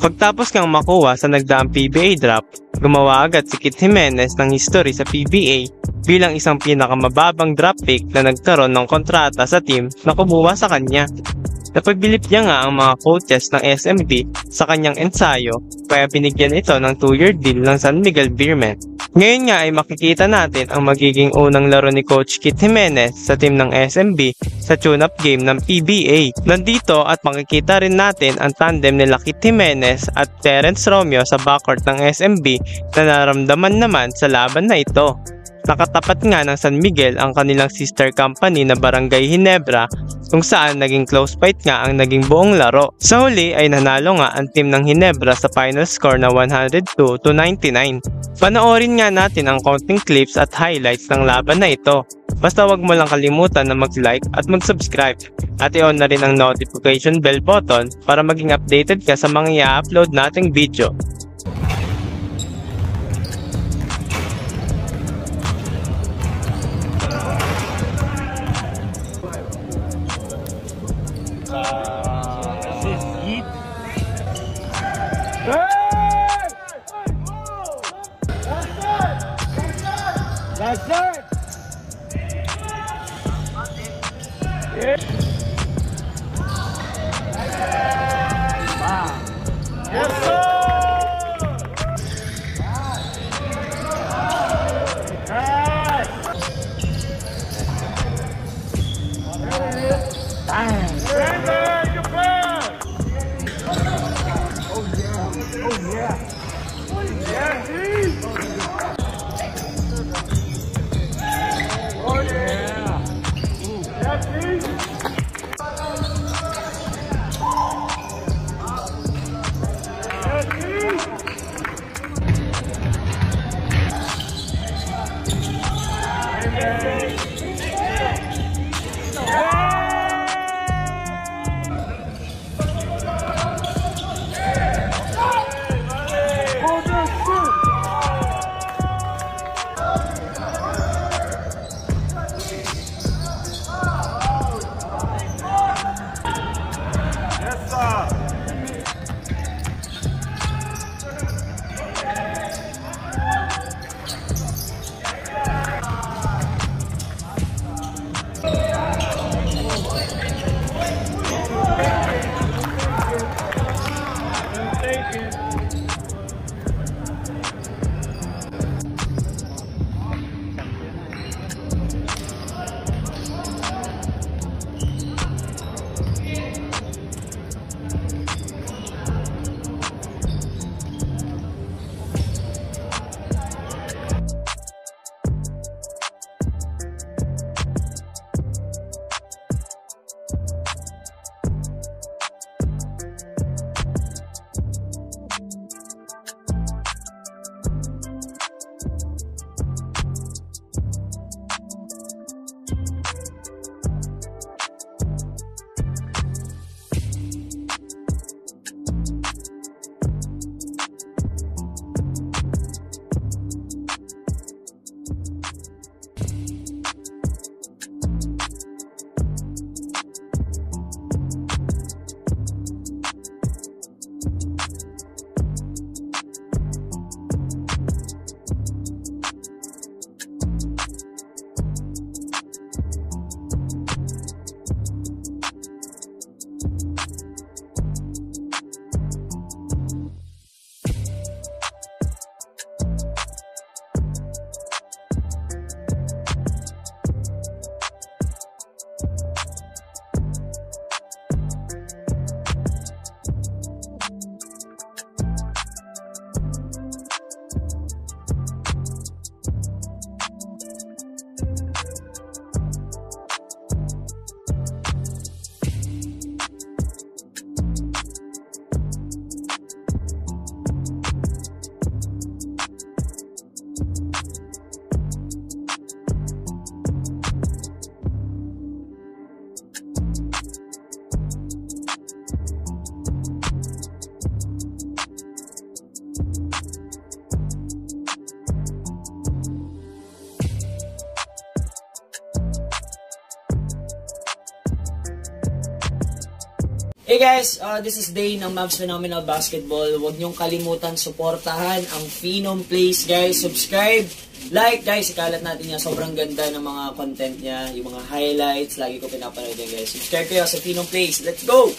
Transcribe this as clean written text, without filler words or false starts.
Pagtapos ngang makuha sa nagdaang PBA draft, gumawa agad si Kit Jimenez ng history sa PBA bilang isang pinakamababang draft pick na nagkaroon ng kontrata sa team na kumuha sa kanya. Napagbilip niya nga ang mga coaches ng SMB sa kanyang ensayo kaya binigyan ito ng 2-year deal ng San Miguel Beermen. Ngayon nga ay makikita natin ang magiging unang laro ni Coach Kit Jimenez sa team ng SMB sa tune-up game ng PBA. Nandito at makikita rin natin ang tandem nila Kit Jimenez at Terence Romeo sa backcourt ng SMB na naramdaman naman sa laban na ito. Nakatapat nga ng San Miguel ang kanilang sister company na Barangay Ginebra kung saan naging close fight nga ang naging buong laro. Sa huli ay nanalo nga ang team ng Ginebra sa final score na 102-99. Panoorin nga natin ang konting clips at highlights ng laban na ito. Basta wag mo lang kalimutan na mag-like at mag-subscribe at i-on na rin ang notification bell button para maging updated ka sa mga i-upload nating video. That's it! Yeah. Yes, sir! Hey guys, this is Day ng Mavs Phenomenal Basketball. Huwag niyong kalimutan suportahan ang Phenom Plays guys. Subscribe, like guys, ikalat natin yan. Sobrang ganda ng mga content niya, yung mga highlights, lagi ko pinapanood yan guys. Subscribe kayo sa Phenom Plays. Let's go!